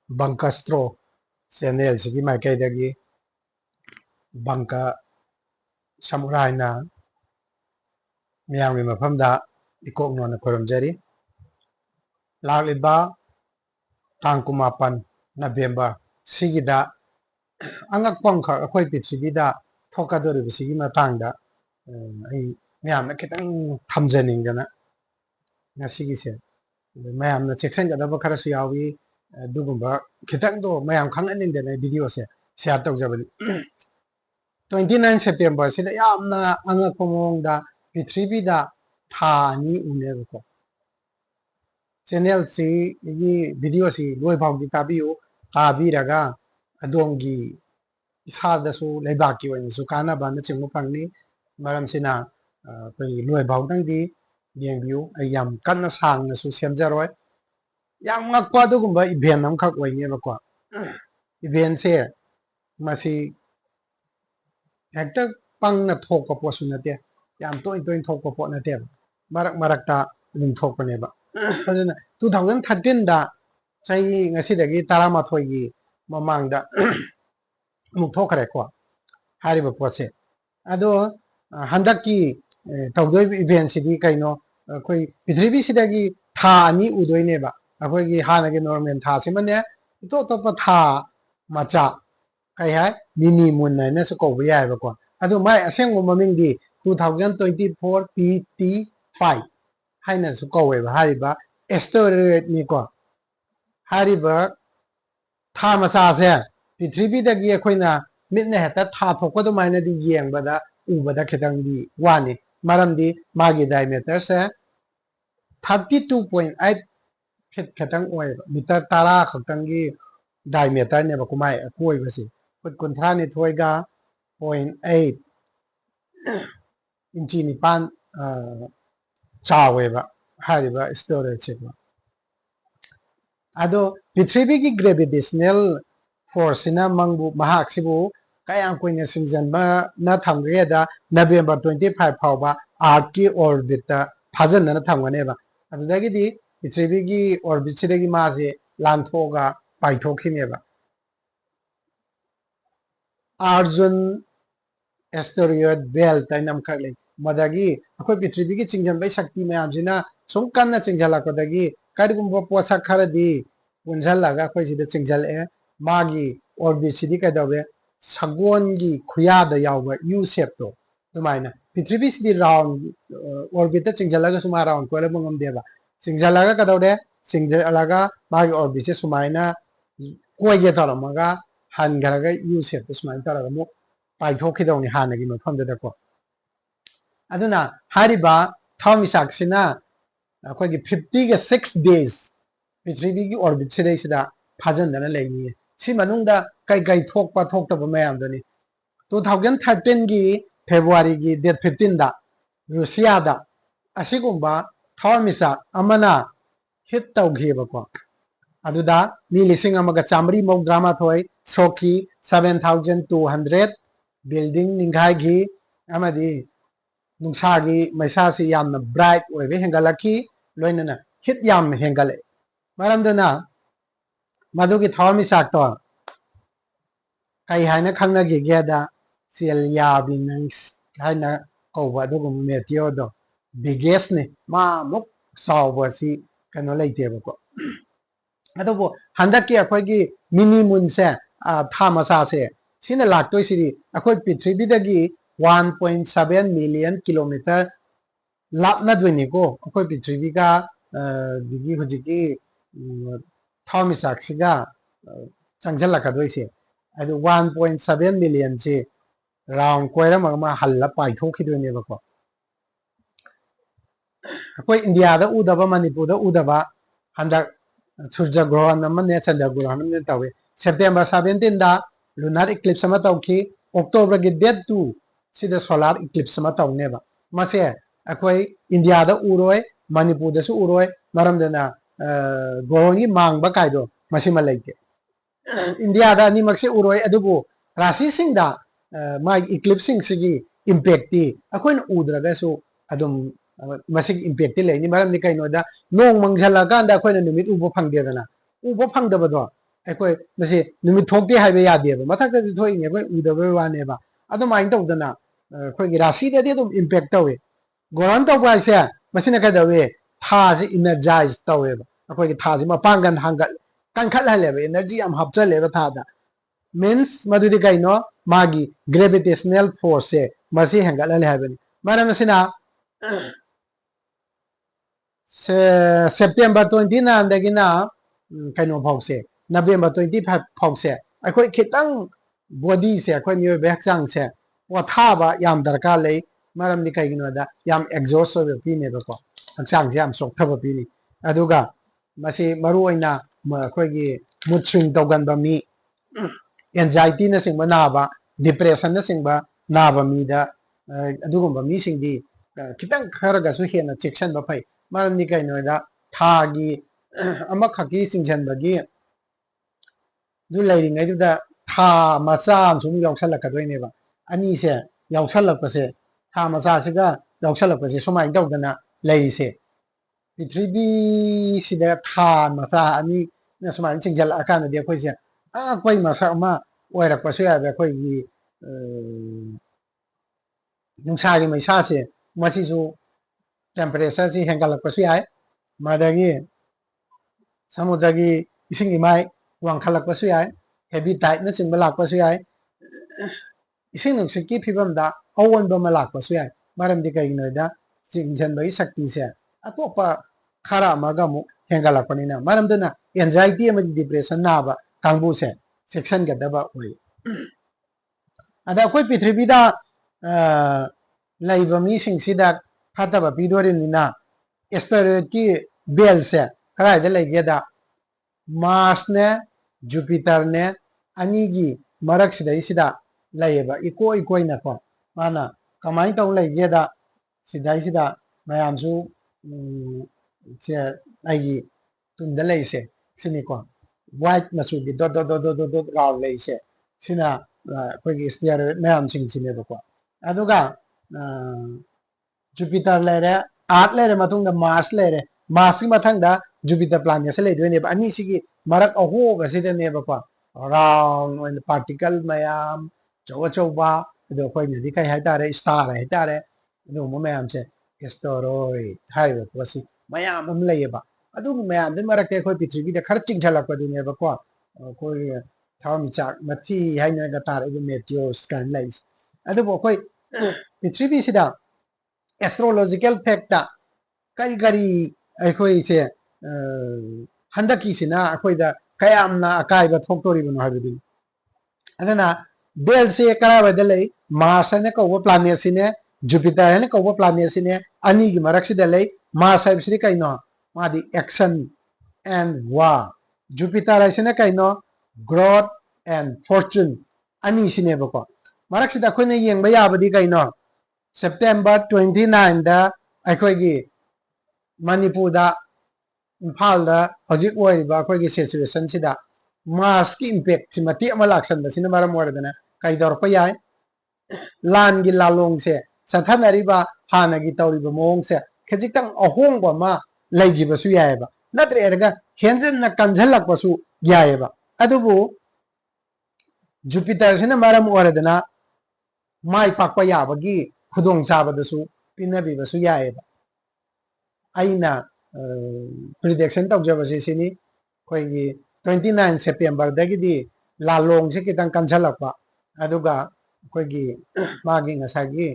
Bankastro channel sigi maikaidagi Banka Samurai na miyamgi mafamda ikok nona koramjari lagliba tang kumapan November sigida angak pangkha akhoi prithibida thokadori sigi matangda ai miyamna kitang thamjaningana ngasigise mayamna section gadaba kharasu yawi dugumba kitang do mayam khanganingdana video se share tawjabani 29 September sida yamna angakpa mawongda prithibida tha ani unebako channel si gi video si loi phawdi tabiyu tabiraga adongi isadasu leibaki oinasu kanaba na chingmu pangni maram sina koi loi phawdang di yengbiyu ayam kanna sangna su semjaroi yang ngakpa dugumba event amkhak oinebako event se masi hekta pangna thokpa posu nate yam toin thokpa po nate marak ta lim thokpa neba aduna 2013 da sai ngasidagi taramathoi gi mamangda muk thokare ko hariba poche ado handaki tawdoi event sidi kaino koi pithribi sidagi tha ani udoineba akoi gi hanagi normal tha simane to pa tha macha kai hai mini moon na su ko ya ba ko ado mai aseng mo maming di 2024 PT5 haina su ko we ba hariba asteroid ni ko hariba tha macha se prithvi da gi khoina mitne heta tha thokko do mai na di yeng bada ubada khitang di wani maram di magi diameter se 32.8 feet khitang oi meter tara khitang gi diameter ne ba kumai koi ba si kut kunthra ni thoiga 0.8 inchi ni pan chawe ba hariba storage ba ado prithvi gi gravitational force na mangbu mahak sibu kayang koina singjan ba na thamgre da November 25 phawba earth ki orbit ta phajan na thamgane ba adagi di prithvi gi orbit sidagi ma je lanthoga paithokhine ba Arjun asteroid belt tainam khakle madagi akhoi prithvi gi chingjam bai shakti mayam jina sum kanna chingjala ko dagi karigumba posa kharadi punjalaga akhoi sida chingjal e magi orbit sidi kadawe sagon gi khuya da yawba u shape to tumaina prithvi sidi round orbit ta chingjalaga suma round ko la bangam deba chingjalaga kadawde chingjalaga magi orbit se sumaina koige taramaga hangaraga u shape to sumaina taraga mo paithokidawni hanagi mafamda ko aduna hariba thamisak sina akhoi gi 50 ga 6 days prithvi gi orbit sida sida phajandana leini si manungda kai thokpa thoktaba mayam dani 2013 gi February gi date 15 da Russia da asigumba thamisak amana hit tawgheba ko aduda mi lising amaga chamri mok drama thoi soki 7200 building ninghai gi amadi nungsagi maisa si yamna bright oibe hengalaki loinana hit yam hengale maramdana madugi thawmi sakto kai haina khangna gi geda sel yabi nang haina kowa dugum meteo do biggest ni ma muk sawba si kano leite bako adobo handaki akhoi gi mini moon se thama sa se sina laktoi siri akhoi prithvi dagi 1.7 million kilometer lapna dwini ko akhoi prithvi ga digi hujiki thami saksiga changjala ka doise adu 1.7 million se round koira ma halla paithokhi dwini bako akhoi India da udaba Manipur da udaba handak surya grohan namne chandra grohan namne tawe September 17 da lunar eclipse ma tawki October gi date 2 sida solar eclipse ma tawneba mase akhoi India da uroi Manipur da su uroi maramdana goroni mangba kaido masima leite India da ni makse uroi adubu rasi singda mai eclipse sing sigi impact ti akhoi udraga su adum masig impact ti leini maram ni kaino da nong mangjala ganda akhoi numit ubo phangde dana ubo phangdaba do ꯑꯩꯈꯣꯏ ꯃꯁꯤ ꯅꯨꯃꯤꯠ ꯊꯣꯛꯇꯦ ꯍꯥꯏꯕ ꯌꯥꯗꯦꯕ ꯃꯊꯛꯇꯗꯤ ꯊꯣꯛꯏꯅꯦ ꯑꯩꯈꯣꯏ ꯎꯗꯕꯩ ꯋꯥꯅꯦꯕ ꯑꯗꯨꯃꯥꯏꯅ ꯇꯧꯗꯅ ꯑꯩꯈꯣꯏꯒꯤ ꯔꯥꯁꯤꯗꯗꯤ ꯑꯗꯨꯝ ꯏꯝꯄꯦꯛ ꯇꯧꯏ ꯒꯣꯔꯍꯣꯟ ꯇꯧꯕ ꯍꯥꯏꯁꯦ ꯃꯁꯤꯅ ꯀꯩꯗꯧꯏ ꯊꯥꯁꯤ ꯏꯅꯔꯖꯥꯏꯖ ꯇꯧꯋꯦꯕ ꯑꯩꯈꯣꯏꯒꯤ ꯊꯥꯁꯤ ꯃꯄꯥꯡꯒꯜ ꯀꯟꯈꯠꯍꯜꯂꯦꯕ एनर्जी ꯌꯥꯝ ꯍꯥꯞꯆꯜꯂꯦꯕ ꯊꯥꯗ मीन्स मधुदी कईनो मागी ग्रेविटेशनल फोर्स से मसी हेंगलले हाइबनी मरम सिना सेप्टेम्बर 29 दगिना कईनो फाउसे नवंबर 25 फाउसे अखोई खितंग बॉडी से अखोई मियो हक्चांग से पोथाबा याम दरकार लई मरम नि कईगिनोदा याम एग्जॉस्ट होबे पीनेबको हक्चांग से याम सोक्थब पीनी अदुगा मसी मरु ओइना अखोईगी मूड स्विंग तौगनबा मी एंजाइटी न सिंग नाबा डिप्रेशन न सिंग नाबा मीदा अदुगुंबा मी सिंगदी खितंग खरगसु हेना चेक्शन बा फै मरम नि कईनोदा थागी अमा खकी सिंगजनबगी दु लैरिङैदुदा था मचा सुम यावसलकदोइनेबा अनि से यावसलकपसे था मचा सिगा यावसलकपसे सुमाइन तौदना लैरिसे पृथ्वी सिदा था मचा अनि न सुमाइन सिंगजल अकानदि अखोइसे कोई मसा अमा ओइरकपसु याबे अखोइगी नुंसागी मैसासे मसिसु टेम्परेचर से हेंगलकपसु याय मदगी समुद्रगी इसिंग इमाय वांखलकपसु याय हेवी टाइड न सिंग लाकपसु याय इसिंग नुंसिकी फिबमदा अवोनबा मा लाकपसु याय मरमदि कईगिनोदा सिंगजनबई शक्ति से अतोपा खरा मगमु हेंगलकपनिना मरमदना एंजाइटी अमदि डिप्रेशन नाबा कांगबु से सेक्शन गदबा ओइ अदा कोई पृथ्वीदा लाइबा मी सिंगसिदा फतबा पिदोरिनिना एस्टेरॉयड की बेल से खराइदा लैगेदा मार्स ने जुपिटर ने अनीगी मरक सिदा लैबा इको इकोइना को माना कमाई तौ लैगेदा सिदा मयामसु से आइगी तुंदा लैसे सिनिको व्हाइट मचू की दो राव लैसे सिना अखोइगी एस्टेरॉयड मयाम सिंगसिनेबको अदुगा जुपिटर लेरे आर्थ लेरे मतुंगा मार्स लेरे मार्स की मथंगदा जुपिटर प्लैनेट से लेदोइनेबा अनि सिगी मरक अहोग सिदनेबको राउंड ओइन पार्टिकल मयाम चौबा अदो अखोइनदि कई हाइतारे स्टार हाइतारे अदो मयाम से एस्टेरॉयड हाइबो पोसी मयाम अम लैयेबा अदु मयाम दि मरक अखोइ पृथ्वीदा खर चिंगझलकपदुनेबको अखोइ थामिचाक मथी हाइनगा तारे दु मेटियोर्स कान लैस अदु अखोइ पृथ्वी सिदा एस्ट्रोलॉजिकल फैक्टा करी करी अखोइ से हंदकी सिना अखोइदा कयामना अकाइबा थोक्तोरिबनो हाइबदि अदना बेल से कराबदा लै मार्स ने कौबा प्लैनेट सिने जुपिटर ने कौबा प्लैनेट सिने अनि की मरक सिदा लै मार्स हाइबसिदि कइनो मादि एक्शन एंड वार जुपिटर हाइसिने कइनो ग्रोथ एंड फॉर्च्यून अनि सिनेबको मरक सिदा अखोइना येंबा याबदि कइनो सेप्टेम्बर 29 दा अखोइगी मणिपुरदा इम्फालदा हजिक ओइरिबा अखोइगी सिचुएशन सिदा मार्स की इम्पैक्ट सिमति अमा लाक्सनबसिना मरम ओरदना कइदोरपा याय लानगी लालोंग से सथनरिबा हानगी तौरिबा मोंग से खजितंग अहोंगबा मा लैगिबसु यायबा नत्रेरगा हेंजन कंझलकपसु यायबा अदुबु जुपिटर सिना मरम ओरदना माई पाकपा याबगी खुदोंग चाबदसु पिनबिबसु यायबा अइना प्रिडिक्शन तौजबसि सिनी कोइगी 29 सेप्टेम्बर दगिदी लालोंग से कितंग कंझलकपा अदुगा कोइगी मागी ngसागी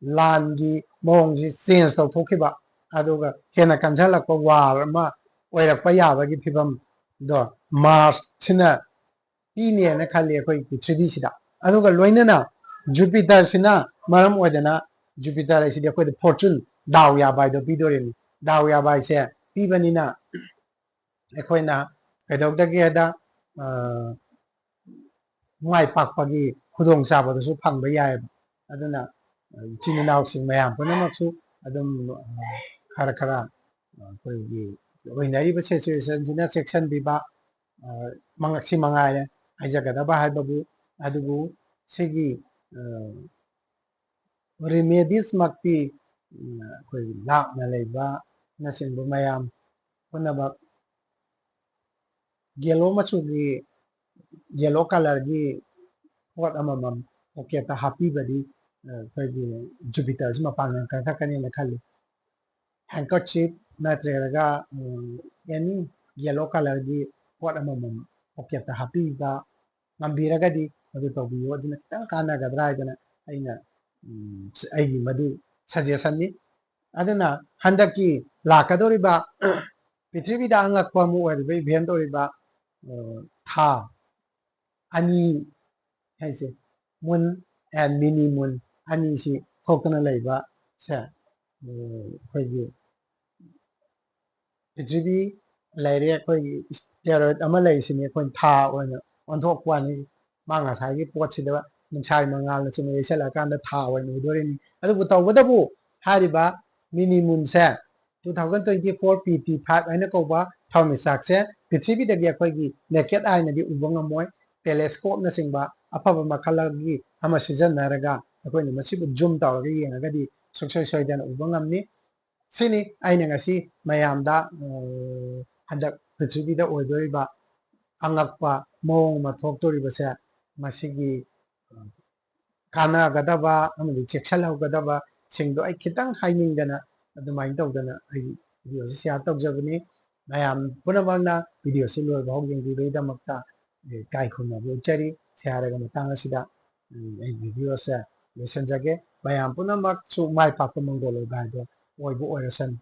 लानगी मोंगसि चेंज तौथोखिबा अदुगा हेना कंझलकपा वार अमा ओइरकपा याबगी फिबम दो मार्स सिना पीने न खाली अखोइ पृथ्वी सिदा अदुगा लोइनना जुपिटर सिना मरम ओदना जुपिटर सिदि अखोइ फॉर्च्यून दाव याबाय दो पिदोरिनि दाव याबाय से पीबनिना अखोइना कदौदगेदा माई पाकपगी खुदोंग चाबदसु फंगबा यायबा अदुना चिनिनाउसिंग मयाम पुनमक्सु अदुम खरा खरा कोइगी ओइनारिबा सिचुएशन सिना सेक्शन बिबा मंगक्सि मंगायरे हाइजगदबा हाइबबु अदुबु सिगी रेमेडीज मक्ति कोइ लापना लेबा नसिंबु मयाम पुनबक गेलो मचुगी ꯌꯦꯜꯂꯣ ꯀꯂꯔꯒꯤ ꯄꯣꯠ ꯑꯃꯃꯝ ꯄꯣꯀꯦꯠꯇ ꯍꯥꯞꯄꯤꯕꯗꯤ ꯑꯩꯈꯣꯏꯒꯤ ꯖꯨꯄꯤꯇꯔꯁꯤ ꯃꯄꯥꯡꯒꯜ ꯀꯟꯈꯠꯀꯅꯤꯅ ꯈꯜꯂꯤ ꯍꯦꯡꯀꯔꯆꯤꯞ ꯅꯠꯇ꯭ꯔꯒ ꯑꯦꯅꯤ ꯌꯦꯜꯂꯣ ꯀꯂꯔꯒꯤ ꯄꯣꯠ ꯑꯃꯃꯝ ꯄꯣꯀꯦꯠꯇ ꯍꯥꯞꯄꯤꯕ ꯉꯝꯕꯤꯔꯒꯗꯤ ꯃꯗꯨ ꯇꯧꯕꯤꯌꯨ ꯑꯗꯨꯅ ꯈꯤꯇꯪ ꯀꯥꯟꯅꯒꯗ꯭ꯔꯥ ꯍꯥꯏꯗꯅ ꯑꯩꯅ ꯑꯩꯒꯤ ꯃꯗꯨ ꯁꯖꯦꯁꯟꯅꯤ ꯑꯗꯨꯅ ꯍꯟꯗꯛꯀꯤ ꯂꯥꯛꯀꯗꯧꯔꯤꯕ ꯄ꯭ꯔꯤꯊꯤꯕꯤꯗ ꯑꯉꯛꯄ ꯑꯃ ꯑꯣꯏꯔꯤꯕ ꯏꯚꯦꯟ ꯑꯣꯏꯔꯤꯕ ꯊꯥ ꯑꯅꯤ ꯍꯥꯏꯁꯦ ꯃꯨꯟ ꯑꯦꯟ ꯃꯤꯅꯤ ꯃꯨꯟ ꯑꯅꯤꯁꯤ ꯊꯣꯛꯇꯨꯅ ꯂꯩꯕ ꯁꯦ ꯑꯩꯈꯣꯏꯒꯤ ꯄ꯭ꯔꯤꯊꯤꯕꯤ ꯂꯩꯔꯦ ꯑꯩꯈꯣꯏꯒꯤ ꯏꯁꯇꯦꯔꯣꯏꯗ ꯑꯃ ꯂꯩꯔꯤꯁꯤꯅꯤ ꯑꯩꯈꯣꯏꯅ ꯊꯥ ꯑꯣꯏꯅ ꯑꯣꯟꯊꯣꯛꯄ ꯋꯥꯅꯤ ꯃꯥ ꯉꯁꯥꯏꯒꯤ ꯄꯣꯠꯁꯤꯗ ꯅꯨꯡꯁꯥꯒꯤ ꯃꯉꯥꯜꯅꯆꯤꯡꯕ ꯌꯩꯁꯜꯂꯛꯑꯀꯥꯟꯗ ꯊꯥ ꯑꯣꯏꯅ ꯎꯗꯣꯔꯤꯅꯤ ꯑꯗꯨꯕꯨ ꯇꯧꯕꯇꯕꯨ ꯍꯥꯏꯔꯤꯕ ꯃꯤꯅꯤ ꯃꯨꯟꯁꯦ 2024 PT5 ꯍꯥꯏꯅ ꯀꯧꯕ ꯊꯋꯥꯟꯃꯤꯆꯥꯛꯁꯦ ꯄ꯭ꯔꯤꯊꯤꯕꯤꯗꯒꯤ ꯑꯩꯈꯣꯏꯒꯤ ꯅꯦꯀꯦꯠ ꯑꯥꯏꯅꯗꯤ ꯎꯕ ꯉꯝꯃꯣꯏ ꯇꯦꯂꯦꯁꯀꯣꯞꯅꯆꯤꯡꯕ ꯑꯐꯕ ꯃꯈꯜꯒꯤ ꯑꯃ ꯁꯤꯖꯤꯟꯅꯔꯒ ꯑꯩꯈꯣꯏꯅ ꯃꯁꯤꯕꯨ ꯖꯨꯝ ꯇꯧꯔꯒ ꯌꯦꯡꯉꯒꯗꯤ ꯁꯨꯡꯁꯣꯏ ꯁꯣꯏꯗꯅ ꯎꯕ ꯉꯝꯅꯤ ꯁꯤꯅꯤ ꯑꯩꯅ ꯉꯁꯤ ꯃꯌꯥꯝꯗ ꯍꯟꯗꯛ ꯄ꯭ꯔꯤꯊꯤꯕꯤꯗ ꯑꯣꯏꯗꯣꯔꯤꯕ ꯑꯉꯛꯄ ꯃꯑꯣꯡ ꯑꯃ ꯊꯣꯛꯇꯣꯔꯤꯕꯁꯦ ꯃꯁꯤꯒꯤ ꯀꯥꯟꯅꯒꯗꯕ ꯑꯃꯗꯤ ꯆꯦꯛꯁꯤꯜꯍꯧꯒꯗꯕ ꯁꯤꯡꯗꯣ ꯑꯩ ꯈꯤꯇꯪ ꯍꯥꯏꯅꯤꯡꯗꯅ ꯑꯗꯨꯃꯥꯏꯅ ꯇꯧꯗꯅ ꯑꯩ ꯚꯤꯗꯤꯑꯣꯁꯤ ꯁꯤꯌꯥꯔ ꯇꯧꯖꯕꯅꯤ ꯃꯌꯥꯝ ꯄꯨꯝꯅꯃꯛꯅ ꯚꯤꯗꯤꯑꯣꯁꯤ ꯂꯣꯏꯕꯐꯥꯎ ꯌꯦꯡꯕꯤꯕꯒꯤꯗꯃꯛꯇ ꯏꯀꯥꯏ ꯈꯨꯝꯅꯕ ꯎꯠꯆꯔꯤ ꯍꯥꯏꯔꯒ ꯃꯇꯥꯡ ꯑꯁꯤꯗ ꯑꯩ ꯚꯤꯗꯤꯑꯣꯁꯦ ꯂꯣꯏꯁꯤꯟꯖꯒꯦ ꯃꯌꯥꯝ ꯄꯨꯝꯅꯃꯛꯁꯨ ꯃꯥꯏ ꯄꯥꯛꯄ ꯃꯪꯒꯣꯜ ꯑꯣꯏꯕ ꯍꯥꯏꯗꯣ ꯑꯣꯏꯕ ꯑꯣꯏꯔꯁꯅꯨ